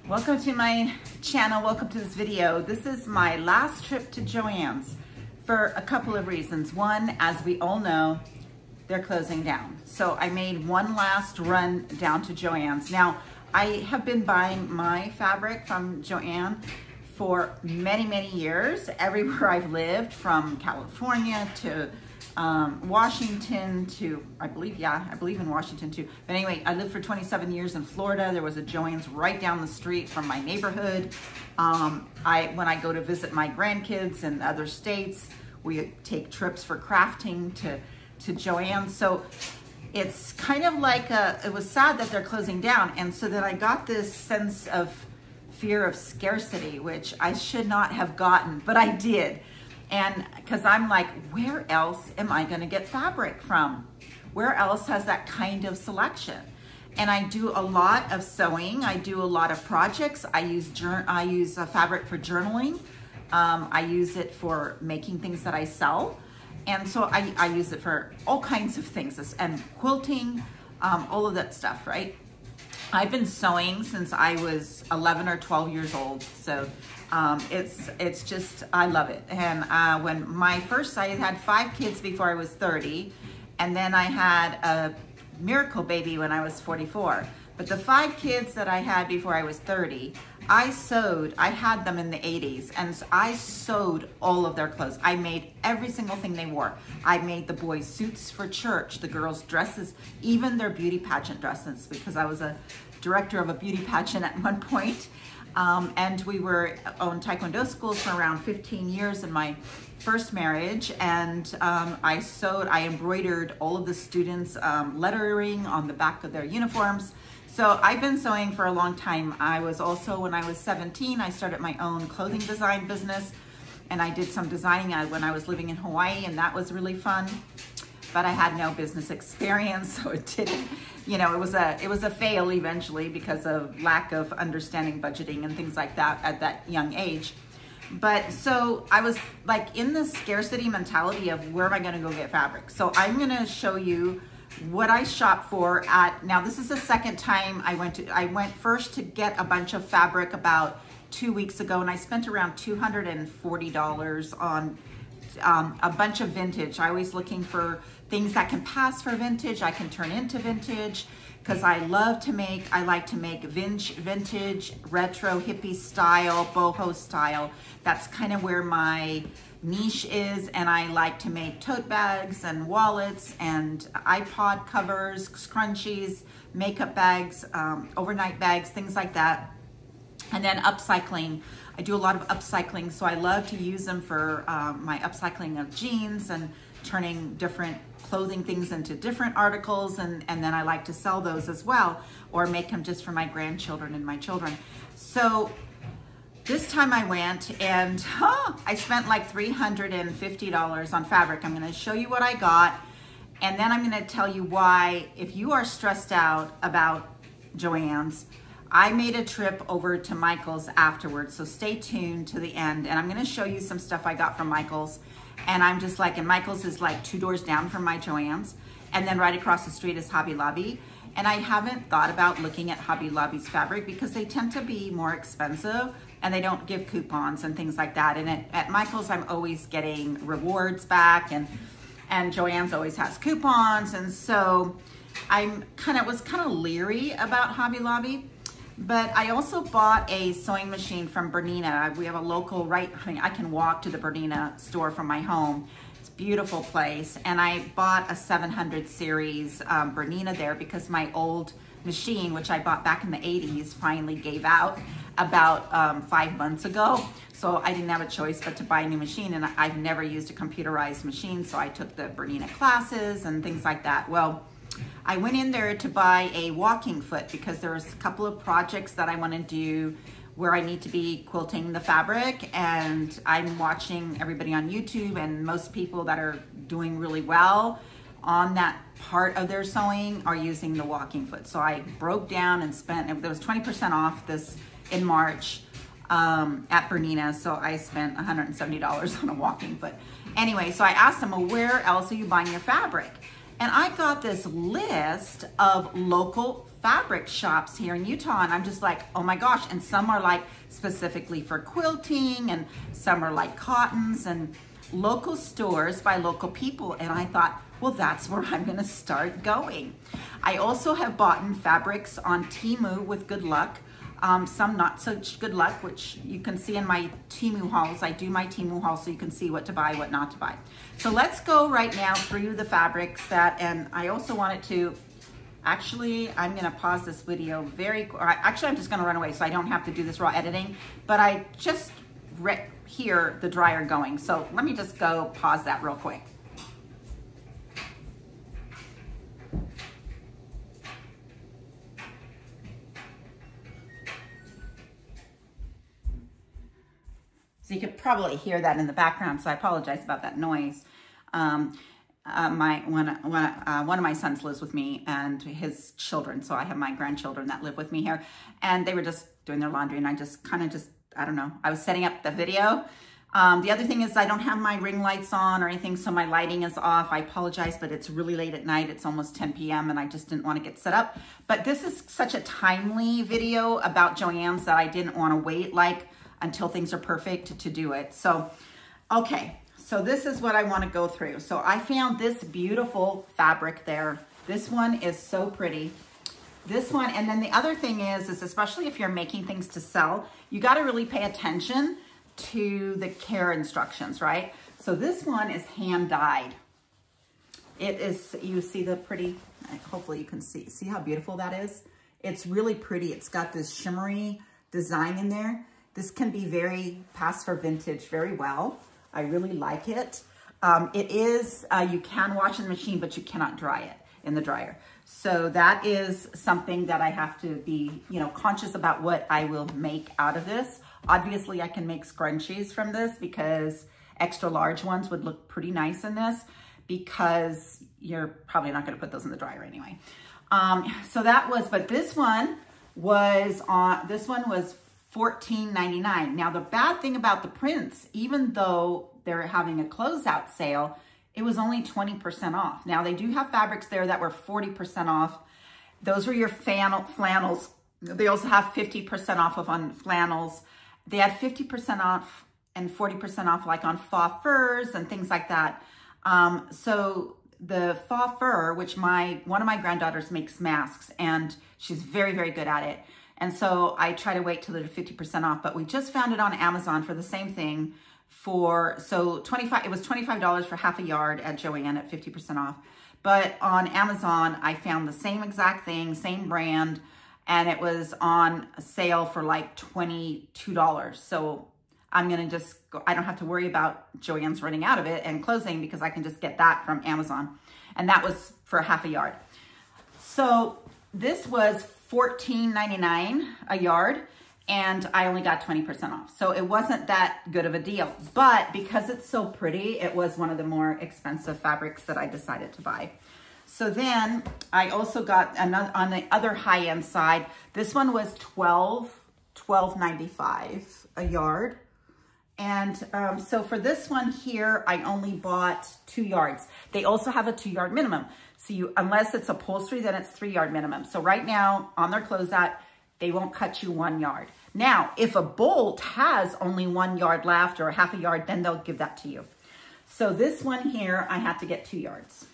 Welcome to my channel, welcome to this video. This is my last trip to Joann's for a couple of reasons. One, as we all know, they're closing down. So I made one last run down to Joann's. Now, I have been buying my fabric from Joann for many, many years, everywhere I've lived, from California to Washington to, I believe in Washington too. But anyway, I lived for 27 years in Florida. There was a Joann's right down the street from my neighborhood. When I go to visit my grandkids in other states, we take trips for crafting to Joann's. So it's kind of like it was sad that they're closing down. And so then I got this sense of fear of scarcity, which I should not have gotten, but I did. And because I'm like, where else am I going to get fabric from? Where else has that kind of selection? And I do a lot of sewing. I do a lot of projects. I use fabric for journaling. I use it for making things that I sell. And so I use it for all kinds of things, and quilting, all of that stuff, right? I've been sewing since I was 11 or 12 years old. So it's just, I love it. And when I had 5 kids before I was 30, and then I had a miracle baby when I was 44. But the 5 kids that I had before I was 30, I sewed. I had them in the 80s, and so I sewed all of their clothes. I made every single thing they wore. I made the boys' suits for church, the girls' dresses, even their beauty pageant dresses, because I was a director of a beauty pageant at one point. And we were on Taekwondo schools for around 15 years in my first marriage. And I embroidered all of the students' lettering on the back of their uniforms. So I've been sewing for a long time. I was also, when I was 17, I started my own clothing design business, and I did some designing when I was living in Hawaii, and that was really fun. But I had no business experience, so it didn't, it was a fail eventually because of lack of understanding budgeting and things like that at that young age. But so I was like in this scarcity mentality of where am I gonna go get fabric? So I'm gonna show you what I shop for now this is the second time I went first to get a bunch of fabric about 2 weeks ago, and I spent around $240 on a bunch of vintage. I always looking for things that can pass for vintage, I can turn into vintage, because I like to make vintage, retro, hippie style, boho style. That's kind of where my niche is. And I like to make tote bags and wallets and iPod covers, scrunchies, makeup bags, overnight bags, things like that. And then upcycling. I do a lot of upcycling, so I love to use them for my upcycling of jeans and turning different clothing things into different articles, and then I like to sell those as well, or make them just for my grandchildren and my children. So this time I went and I spent like $350 on fabric. I'm gonna show you what I got, and then I'm gonna tell you why, if you are stressed out about Joann's, I made a trip over to Michael's afterwards, so stay tuned to the end, and I'm gonna show you some stuff I got from Michael's. And I'm just like, and Michael's is like 2 doors down from my Joann's, and then right across the street is Hobby Lobby. And I haven't thought about looking at Hobby Lobby's fabric because they tend to be more expensive and they don't give coupons and things like that. And at Michael's, I'm always getting rewards back, and Joann's always has coupons. And so I was kind of leery about Hobby Lobby. But I also bought a sewing machine from Bernina. We have a local, I can walk to the Bernina store from my home. It's a beautiful place. And I bought a 700 series Bernina there because my old machine, which I bought back in the 80s, finally gave out about 5 months ago. So I didn't have a choice but to buy a new machine, and I've never used a computerized machine, so I took the Bernina classes and things like that. Well, I went in there to buy a walking foot because there was a couple of projects that I want to do where I need to be quilting the fabric, and I'm watching everybody on YouTube, and most people that are doing really well on that part of their sewing are using the walking foot. So I broke down and spent, there was 20% off this in March at Bernina, so I spent $170 on a walking foot. Anyway, so I asked them, well, where else are you buying your fabric? And I got this list of local fabric shops here in Utah, and I'm just like, oh my gosh. And some are like specifically for quilting, and some are like cottons, and local stores by local people. And I thought, well, that's where I'm gonna start going. I also have bought fabrics on Temu with good luck. Some not such good luck, which you can see in my Temu hauls. I do my Temu hauls so you can see what to buy, what not to buy. So let's go right now through the fabrics and I also wanted to, actually, I'm gonna pause this video actually I'm just gonna run away so I don't have to do this raw editing, but I just hear the dryer going. So let me just go pause that real quick. So you could probably hear that in the background, so I apologize about that noise. One of my sons lives with me and his children, so I have my grandchildren that live with me here, and they were just doing their laundry, and I just I don't know, I was setting up the video. The other thing is I don't have my ring lights on or anything, so my lighting is off. I apologize, but it's really late at night. It's almost 10 p.m. and I just didn't want to get set up. But this is such a timely video about Joann's that I didn't want to wait until things are perfect to do it. So, okay, so this is what I want to go through. So I found this beautiful fabric there. This one is so pretty. This one, and then the other thing is especially if you're making things to sell, you got to really pay attention to the care instructions, right? So this one is hand dyed. It is, you see the pretty, hopefully you can see how beautiful that is. It's really pretty. It's got this shimmery design in there. This can be pass for vintage very well. I really like it. It is, you can wash in the machine, but you cannot dry it in the dryer. So that is something that I have to be, conscious about what I will make out of this. Obviously, I can make scrunchies from this because extra large ones would look pretty nice in this, because you're probably not going to put those in the dryer anyway. So that was, but this one was $14.99. Now, the bad thing about the prints, even though they're having a closeout sale, it was only 20% off. Now, they do have fabrics there that were 40% off. Those were your flannels. They also have 50% off on flannels. They had 50% off and 40% off like on faux furs and things like that. So the faux fur, which one of my granddaughters makes masks, and she's very, very good at it. And so I try to wait till they're 50% off, but we just found it on Amazon for the same thing it was $25 for half a yard at Joann at 50% off. But on Amazon, I found the same exact thing, same brand, and it was on sale for like $22. So I'm gonna just go, I don't have to worry about Joann's running out of it and closing, because I can just get that from Amazon. And that was for half a yard. So this was $14.99 a yard, and I only got 20% off. So it wasn't that good of a deal, but because it's so pretty, it was one of the more expensive fabrics that I decided to buy. So then I also got another, on the other high-end side, this one was $12.95 a yard. And so for this one here, I only bought 2 yards. They also have a 2-yard minimum. So unless it's upholstery, then it's 3-yard minimum. So right now on their closeout, they won't cut you 1 yard. Now, if a bolt has only 1 yard left or half a yard, then they'll give that to you. So this one here, I had to get 2 yards.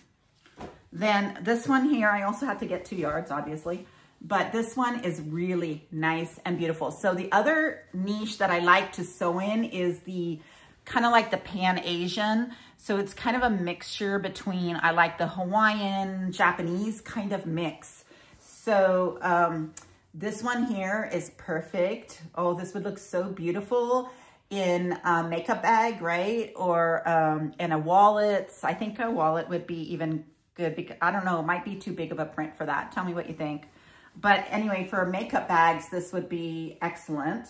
Then this one here, I also had to get 2 yards, obviously. But this one is really nice and beautiful. So the other niche that I like to sew in is the kind of like the Pan Asian. So it's kind of a mixture between, I like the Hawaiian, Japanese kind of mix. So this one here is perfect. Oh, this would look so beautiful in a makeup bag, right? Or in a wallet. I think a wallet would be even good, because I don't know, it might be too big of a print for that. Tell me what you think. But anyway, for makeup bags, this would be excellent.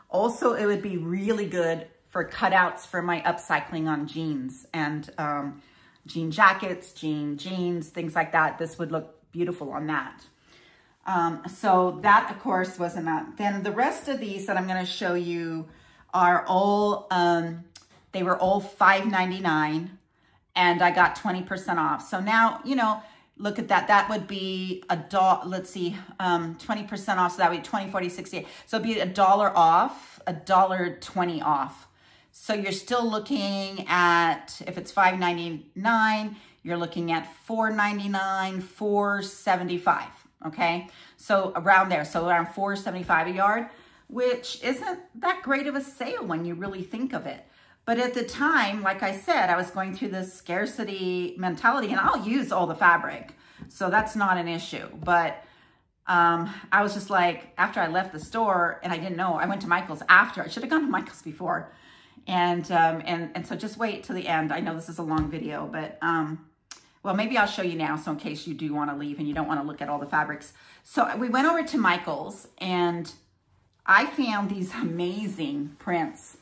Also, it would be really good for cutouts for my upcycling on jeans and jean jackets, jeans, things like that. This would look beautiful on that. So that, of course, wasn't that. Then the rest of these that I'm going to show you are all, they were all $5.99, and I got 20% off. So now, you know, look at that. That would be $1, let's see, 20% off. So that would be 20, 40, 60. So it'd be $1 off, $1.20 off. So you're still looking at, if it's $5.99, you're looking at $4.99, $4.75, okay? So around there, so around $4.75 a yard, which isn't that great of a sale when you really think of it. But at the time, like I said, I was going through this scarcity mentality, and I'll use all the fabric, so that's not an issue. But I was just like, after I left the store, and I didn't know, I went to Michael's after. I should have gone to Michael's before. And so just wait till the end. I know this is a long video, but well, maybe I'll show you now, so in case you do want to leave and you don't want to look at all the fabrics. So we went over to Michael's, and I found these amazing prints.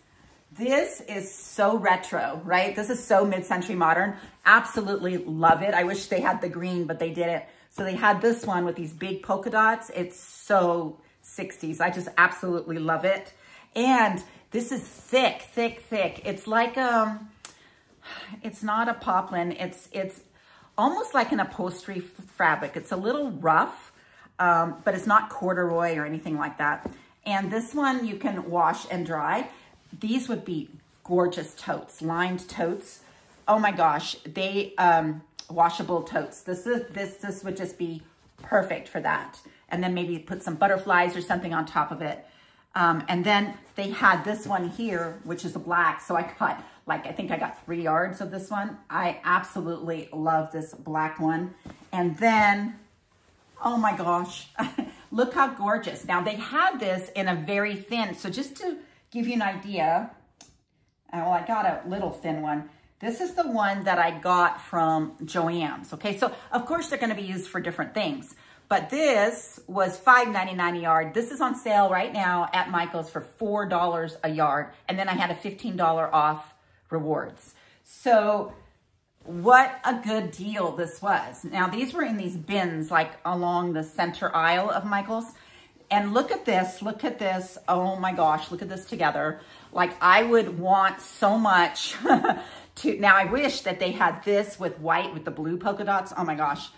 This is so retro, right? This is so mid-century modern. Absolutely love it. I wish they had the green, but they didn't. So they had this one with these big polka dots. It's so 60s. I just absolutely love it. And this is thick, thick, thick. It's like, it's not a poplin. It's almost like an upholstery fabric. It's a little rough, but it's not corduroy or anything like that. And this one you can wash and dry. These would be gorgeous totes, lined totes. Oh my gosh, they, washable totes. This would just be perfect for that. And then maybe put some butterflies or something on top of it. And then they had this one here, which is a black. So I got, like, I think I got 3 yards of this one. I absolutely love this black one. And then, oh my gosh, look how gorgeous. Now they had this in a very thin, so just to give you an idea, well, I got a little thin one. This is the one that I got from Joann's, okay? So of course they're gonna be used for different things. But this was $5.99 a yard. This is on sale right now at Michael's for $4 a yard. And then I had a $15 off rewards. So what a good deal this was. Now these were in these bins like along the center aisle of Michael's. And look at this, look at this. Oh my gosh, look at this together. Like I would want so much to, now I wish that they had this with white with the blue polka dots. Oh my gosh.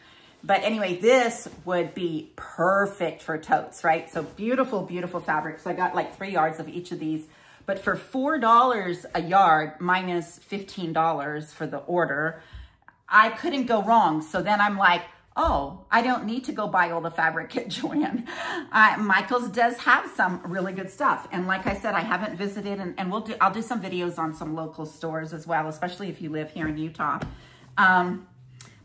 But anyway, this would be perfect for totes, right? So beautiful, beautiful fabric. So I got like 3 yards of each of these. But for $4 a yard minus $15 for the order, I couldn't go wrong. So then I'm like, oh, I don't need to go buy all the fabric at Joann. Michael's does have some really good stuff. And like I said, I haven't visited, and I'll do some videos on some local stores as well, especially if you live here in Utah.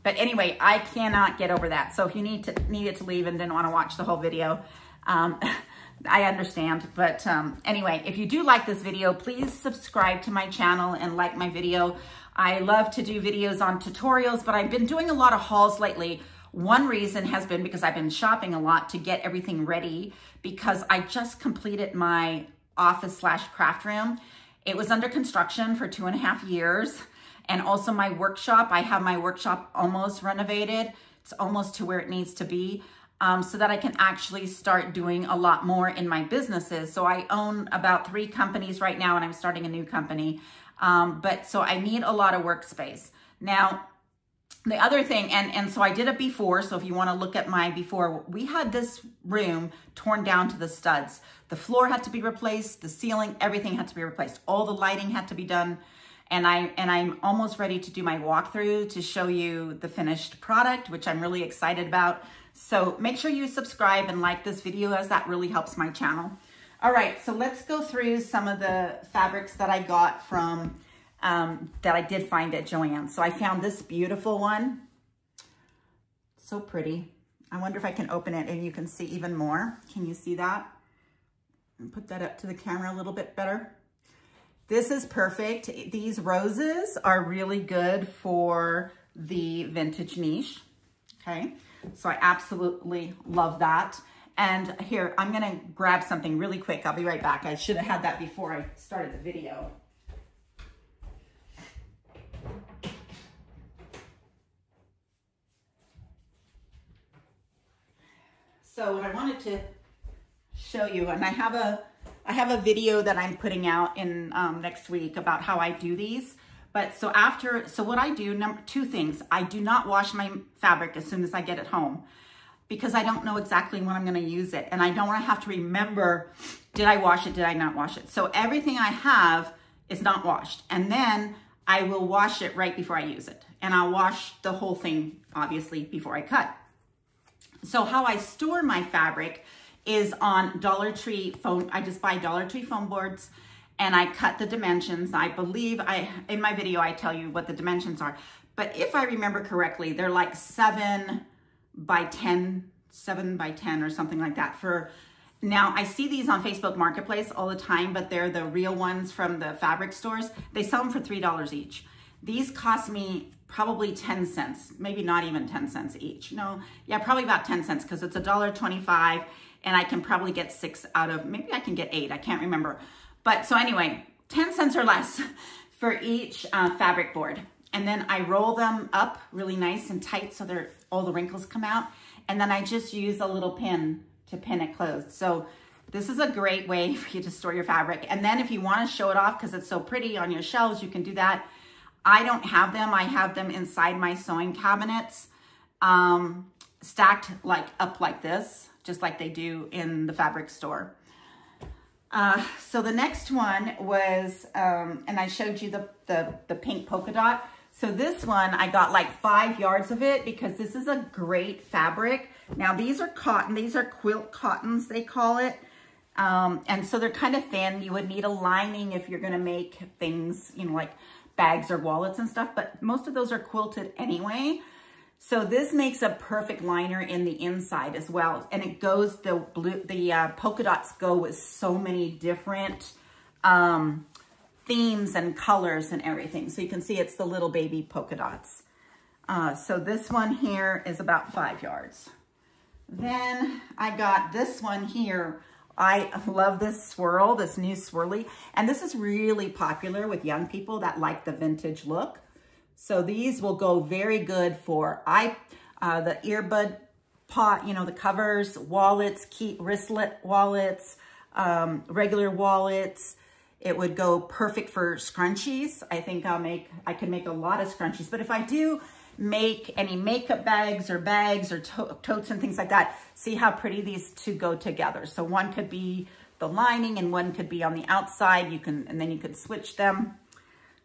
But anyway, I cannot get over that. So if you needed to leave and didn't want to watch the whole video, I understand. But anyway, if you do like this video, please subscribe to my channel and like my video. I love to do videos on tutorials, but I've been doing a lot of hauls lately. One reason has been because I've been shopping a lot to get everything ready, because I just completed my office/craft room. It was under construction for 2.5 years. And also my workshop, I have my workshop almost renovated. It's almost to where it needs to be, so that I can actually start doing a lot more in my businesses. So I own about 3 companies right now, and I'm starting a new company. But so I need a lot of workspace. Now, the other thing, and so I did it before, so if you want to look at my before, we had this room torn down to the studs. The floor had to be replaced, the ceiling, everything had to be replaced. All the lighting had to be done. And I'm almost ready to do my walkthrough to show you the finished product, which I'm really excited about. So make sure you subscribe and like this video, as that really helps my channel. All right, so let's go through some of the fabrics that I got from, that I did find at Joann. So I found this beautiful one. So pretty. I wonder if I can open it and you can see even more. Can you see that? And put that up to the camera a little bit better. This is perfect. These roses are really good for the vintage niche, okay? So I absolutely love that. And here, I'm gonna grab something really quick. I'll be right back. I should have had that before I started the video. So what I wanted to show you, and I have a video that I'm putting out in next week about how I do these, But so what I do, two things. I do not wash my fabric as soon as I get it home because I don't know exactly when I'm gonna use it. And I don't wanna have to remember, did I wash it, did I not wash it? So everything I have is not washed. And then I will wash it right before I use it. And I'll wash the whole thing, obviously, before I cut. So how I store my fabric is on Dollar Tree foam. I just buy Dollar Tree foam boards and I cut the dimensions. I believe in my video, I tell you what the dimensions are. But if I remember correctly, they're like 7 by 10 or something like that. Now, I see these on Facebook Marketplace all the time, but they're the real ones from the fabric stores. They sell them for $3 each. These cost me probably 10 cents, maybe not even 10 cents each. No, yeah, probably about 10 cents because it's $1.25 and I can probably get 6 out of, maybe I can get 8, I can't remember. But so anyway, 10 cents or less for each fabric board. And then I roll them up really nice and tight so all the wrinkles come out. And then I just use a little pin to pin it closed. So this is a great way for you to store your fabric. And then if you want to show it off because it's so pretty on your shelves, you can do that. I don't have them. I have them inside my sewing cabinets, stacked up like this, just like they do in the fabric store. So the next one was, and I showed you the pink polka dot. So this one, I got like 5 yards of it because this is a great fabric. Now these are cotton, these are quilt cottons, they call it. And so they're kind of thin. You would need a lining if you're gonna make things, you know, like bags or wallets and stuff, but most of those are quilted anyway. So this makes a perfect liner in the inside as well. And it goes, the polka dots go with so many different themes and colors and everything. So you can see it's the little baby polka dots. So this one here is about 5 yards. Then I got this one here. I love this swirl, this new swirly. And this is really popular with young people that like the vintage look. So these will go very good for the earbud pot, you know, the covers, wallets, wristlet wallets, regular wallets. It would go perfect for scrunchies. I think I can make a lot of scrunchies. But if I do make any makeup bags or totes and things like that, see how pretty these two go together. So one could be the lining and one could be on the outside. And then you could switch them.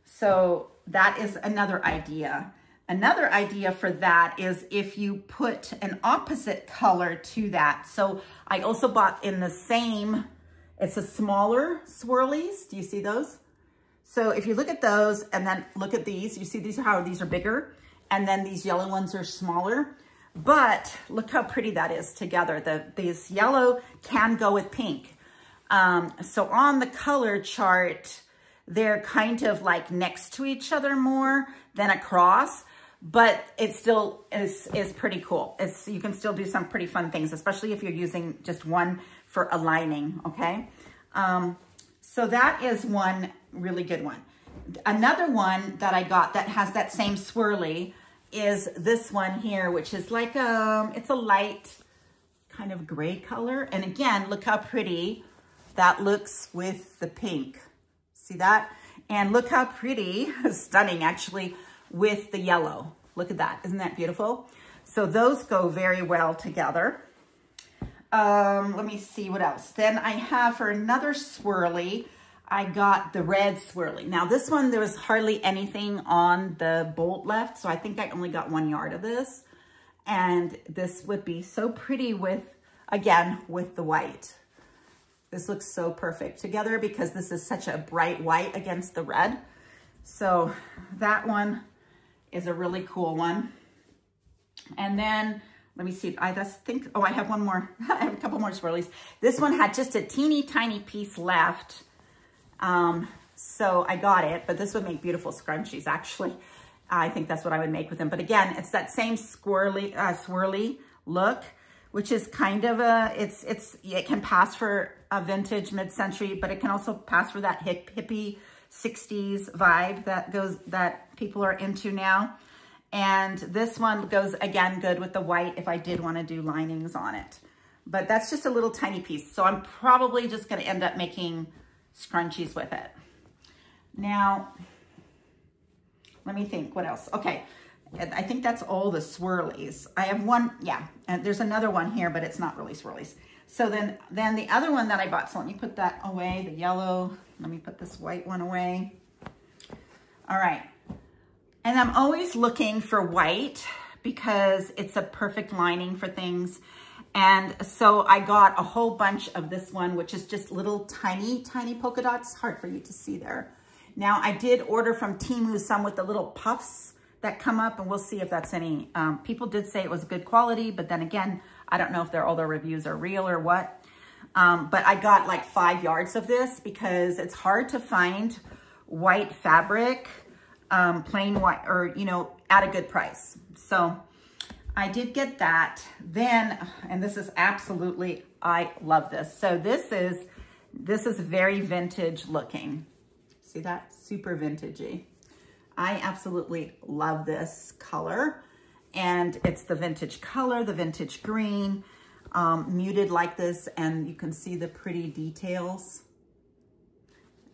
So that is another idea. Another idea for that is if you put an opposite color to that. So I also bought in the same, it's a smaller swirlies. Do you see those? So if you look at those and then look at these, you see these are bigger. And then these yellow ones are smaller. But look how pretty that is together. These yellow can go with pink. So on the color chart, they're kind of like next to each other more than across, but it still is pretty cool. You can still do some pretty fun things, especially if you're using just one for a lining, okay? So that is one really good one. Another one that I got that has that same swirly is this one here, which is like, it's a light kind of gray color. And again, look how pretty that looks with the pink. See that? And look how pretty, stunning actually, with the yellow. Look at that. Isn't that beautiful? So those go very well together. Let me see what else. Then I have for another swirly, I got the red swirly. Now this one, there was hardly anything on the bolt left. So I think I only got 1 yard of this. And this would be so pretty with, again, with the white. This looks so perfect together because this is such a bright white against the red. So that one is a really cool one. And then, let me see, I have one more. I have a couple more swirlies. This one had just a teeny tiny piece left. So I got it, but this would make beautiful scrunchies actually. I think that's what I would make with them. But again, it's that same swirly look, which is kind of it can pass for a vintage mid-century, but it can also pass for that hippie 60s vibe that people are into now. And this one goes, again, good with the white if I did want to do linings on it. But that's just a little tiny piece. So I'm probably just going to end up making scrunchies with it. Now, let me think, what else? Okay, I think that's all the swirlies. I have one, yeah, and there's another one here, but it's not really swirlies. So then the other one that I bought, so let me put that away, the yellow. Let me put this white one away. All right, and I'm always looking for white because it's a perfect lining for things. And so I got a whole bunch of this one, which is just little tiny, tiny polka dots. Hard for you to see there. Now I did order from Temu some with the little puffs that come up, and we'll see if that's any, people did say it was good quality, but then again, I don't know if all their reviews are real or what. But I got like 5 yards of this because it's hard to find white fabric, plain white, or, you know, at a good price. So I did get that. Then, and this is absolutely, I love this. So this is very vintage looking. See that? Super vintagey. I absolutely love this color. And it's the vintage color, the vintage green, muted like this, and you can see the pretty details.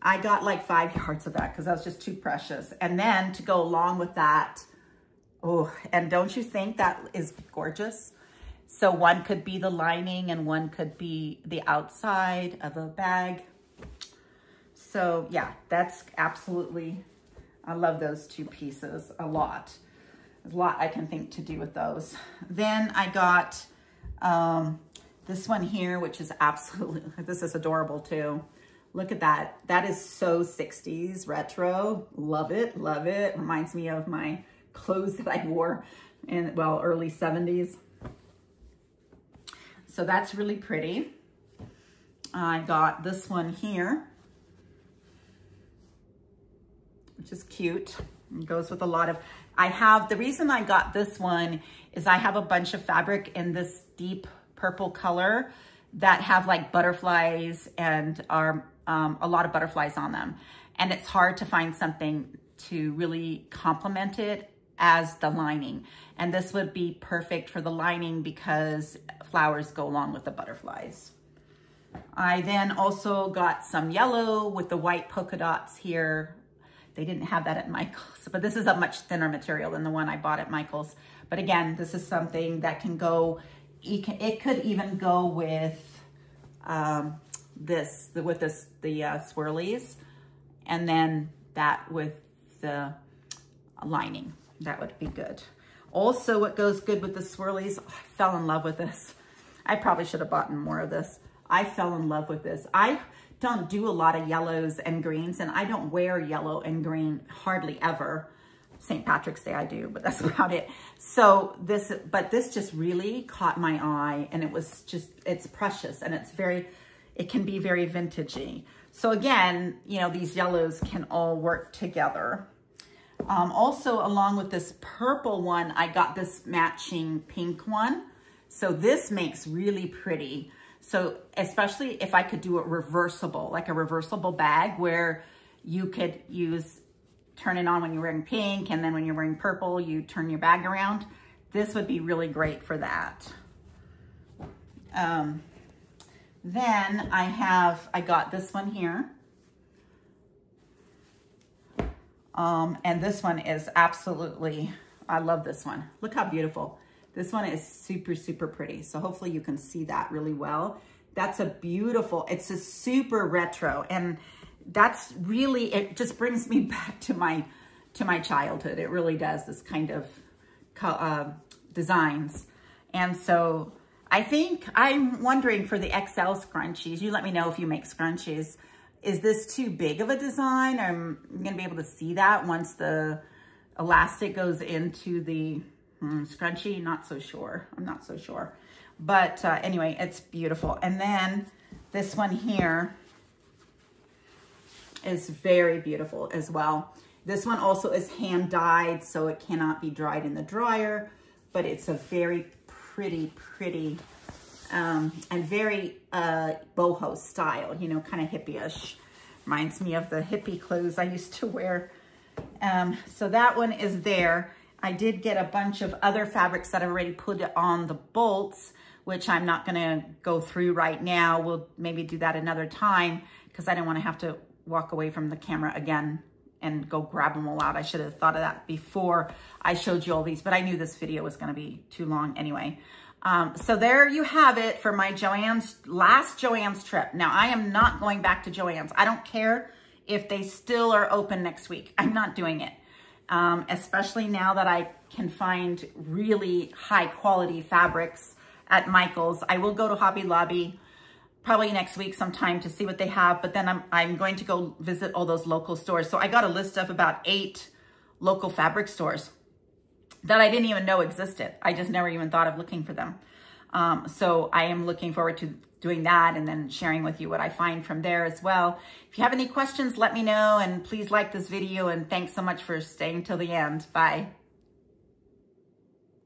I got like 5 yards of that because that was just too precious. And then to go along with that, oh, and don't you think that is gorgeous? So one could be the lining and one could be the outside of a bag. So yeah, that's absolutely, I love those 2 pieces a lot. There's a lot I can think to do with those. Then I got this one here, which is absolutely, this is adorable too. Look at that. That is so 60s retro. Love it, love it. Reminds me of my clothes that I wore in, well, early 70s. So that's really pretty. I got this one here, which is cute. It goes with a lot of, the reason I got this one is I have a bunch of fabric in this deep purple color that have like butterflies and are a lot of butterflies on them. And it's hard to find something to really complement it as the lining. And this would be perfect for the lining because flowers go along with the butterflies. I then also got some yellow with the white polka dots here. They didn't have that at Michael's, but this is a much thinner material than the one I bought at Michael's. But again, this is something that can go, it could even go with the swirlies, and then that with the lining. That would be good. Also, what goes good with the swirlies, oh, I fell in love with this. I probably should have bought more of this. I fell in love with this. I don't do a lot of yellows and greens, and I don't wear yellow and green hardly ever. St. Patrick's Day I do, but that's about it. So this just really caught my eye, and it was just, it's precious, and it can be very vintagey. So again, you know, these yellows can all work together. Also, along with this purple one, I got this matching pink one. So this makes really pretty. So especially if I could do it reversible, like a reversible bag where you could turn it on when you're wearing pink, and then when you're wearing purple, you turn your bag around. This would be really great for that. Then I got this one here. And this one is absolutely, I love this one. Look how beautiful. This one is super, super pretty. So hopefully you can see that really well. That's a beautiful, it's a super retro. And that's really, it just brings me back to my childhood. It really does, this kind of designs. And so I think I'm wondering for the XL scrunchies, you let me know if you make scrunchies. Is this too big of a design? I'm gonna be able to see that once the elastic goes into the scrunchie. Not so sure, I'm not so sure. But anyway, it's beautiful. And then this one here is very beautiful as well. This one also is hand dyed, so it cannot be dried in the dryer, but it's a very pretty, and very boho style, you know, kind of hippie-ish. Reminds me of the hippie clothes I used to wear. So that one is there. I did get a bunch of other fabrics that I already put on the bolts, which I'm not gonna go through right now. We'll maybe do that another time because I don't wanna have to walk away from the camera again and go grab them all out. I should have thought of that before I showed you all these, but I knew this video was gonna be too long anyway. So there you have it for my last Joann's trip. Now I am not going back to Joann's. I don't care if they still are open next week. I'm not doing it. Especially now that I can find really high quality fabrics at Michael's. I will go to Hobby Lobby probably next week sometime to see what they have, but then I'm going to go visit all those local stores. So I got a list of about 8 local fabric stores that I didn't even know existed. I just never even thought of looking for them. So I am looking forward to doing that and then sharing with you what I find from there as well. If you have any questions, let me know, and please like this video, and thanks so much for staying till the end. Bye.